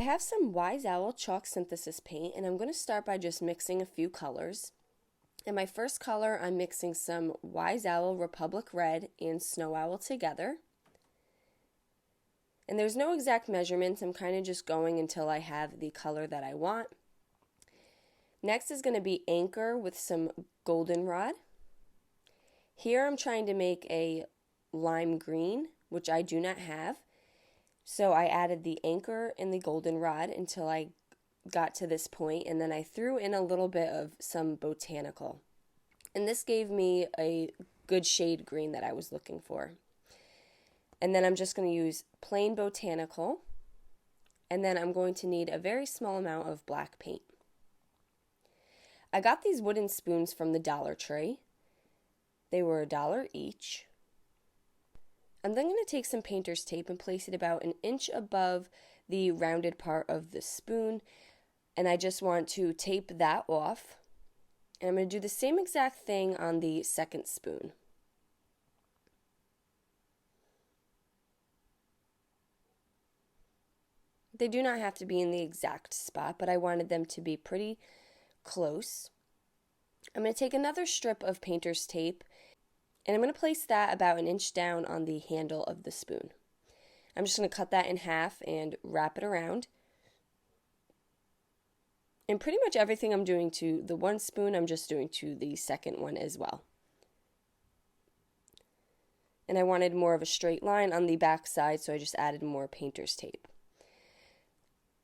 have some Wise Owl chalk synthesis paint, and I'm going to start by just mixing a few colors. In my first color, I'm mixing some Wise Owl Republic Red and Snow Owl together. And there's no exact measurements, I'm kind of just going until I have the color that I want. Next is going to be Anchor with some Goldenrod. Here I'm trying to make a lime green, which I do not have. So I added the Anchor and the Goldenrod until I got to this point, and then I threw in a little bit of some Botanical. And this gave me a good shade green that I was looking for. And then I'm just going to use plain Botanical, and then I'm going to need a very small amount of black paint. I got these wooden spoons from the Dollar Tree. They were $1 each. I'm then going to take some painter's tape and place it about 1 inch above the rounded part of the spoon, and I just want to tape that off. And I'm going to do the same exact thing on the second spoon. They do not have to be in the exact spot, but I wanted them to be pretty close. I'm going to take another strip of painter's tape, and I'm going to place that about 1 inch down on the handle of the spoon. I'm just going to cut that in half and wrap it around. And pretty much everything I'm doing to the one spoon, I'm just doing to the second one as well. And I wanted more of a straight line on the back side, so I just added more painter's tape.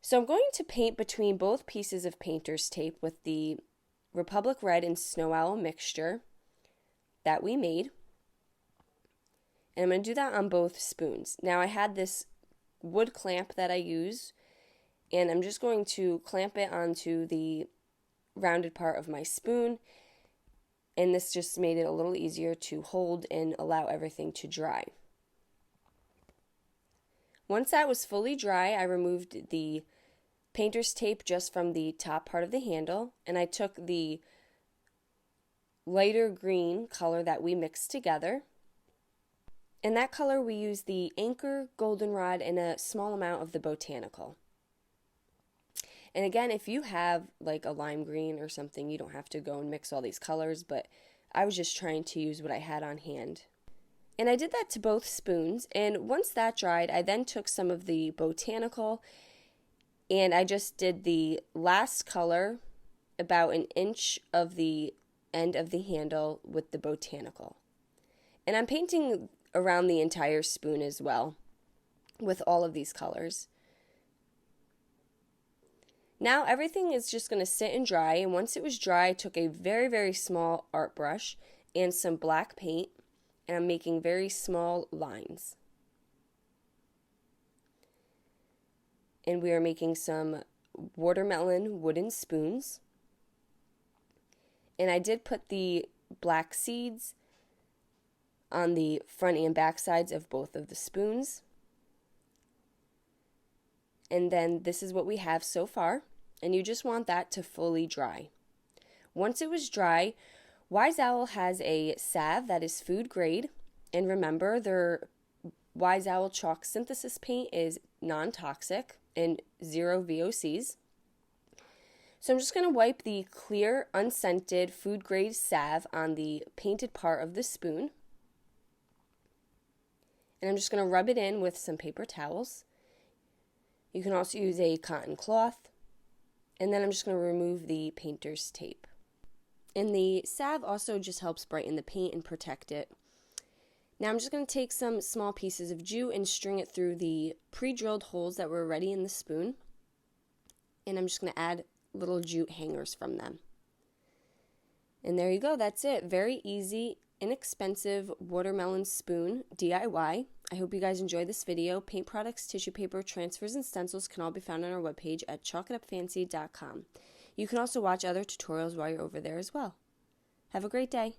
So I'm going to paint between both pieces of painter's tape with the Republic Red and Snow Owl mixture that we made. And I'm going to do that on both spoons. Now I had this wood clamp that I use, and I'm just going to clamp it onto the rounded part of my spoon, and this just made it a little easier to hold and allow everything to dry. Once that was fully dry, I removed the painter's tape just from the top part of the handle, and I took the lighter green color that we mixed together. In that color, we used the Anchor, Goldenrod, and a small amount of the Botanical. And again, if you have like a lime green or something, you don't have to go and mix all these colors, but I was just trying to use what I had on hand. And I did that to both spoons, and once that dried, I then took some of the Botanical, and I just did the last color about 1 inch of the end of the handle with the Botanical. And I'm painting around the entire spoon as well with all of these colors. Now everything is just going to sit and dry, and once it was dry, I took a very, very small art brush and some black paint, and I'm making very small lines. And we are making some watermelon wooden spoons. And I did put the black seeds on the front and back sides of both of the spoons. And then this is what we have so far, and you just want that to fully dry. Once it was dry, Wise Owl has a salve that is food grade, and remember, their Wise Owl chalk synthesis paint is non-toxic and 0 VOCs. So I'm just going to wipe the clear, unscented food grade salve on the painted part of the spoon. And I'm just going to rub it in with some paper towels. You can also use a cotton cloth. And then I'm just going to remove the painter's tape. And the salve also just helps brighten the paint and protect it. Now I'm just going to take some small pieces of jute and string it through the pre-drilled holes that were already in the spoon. And I'm just going to add little jute hangers from them. And there you go, that's it. Very easy, inexpensive watermelon spoon DIY. I hope you guys enjoyed this video. Paint products, tissue paper, transfers, and stencils can all be found on our webpage at chalkitupfancy.com. You can also watch other tutorials while you're over there as well. Have a great day.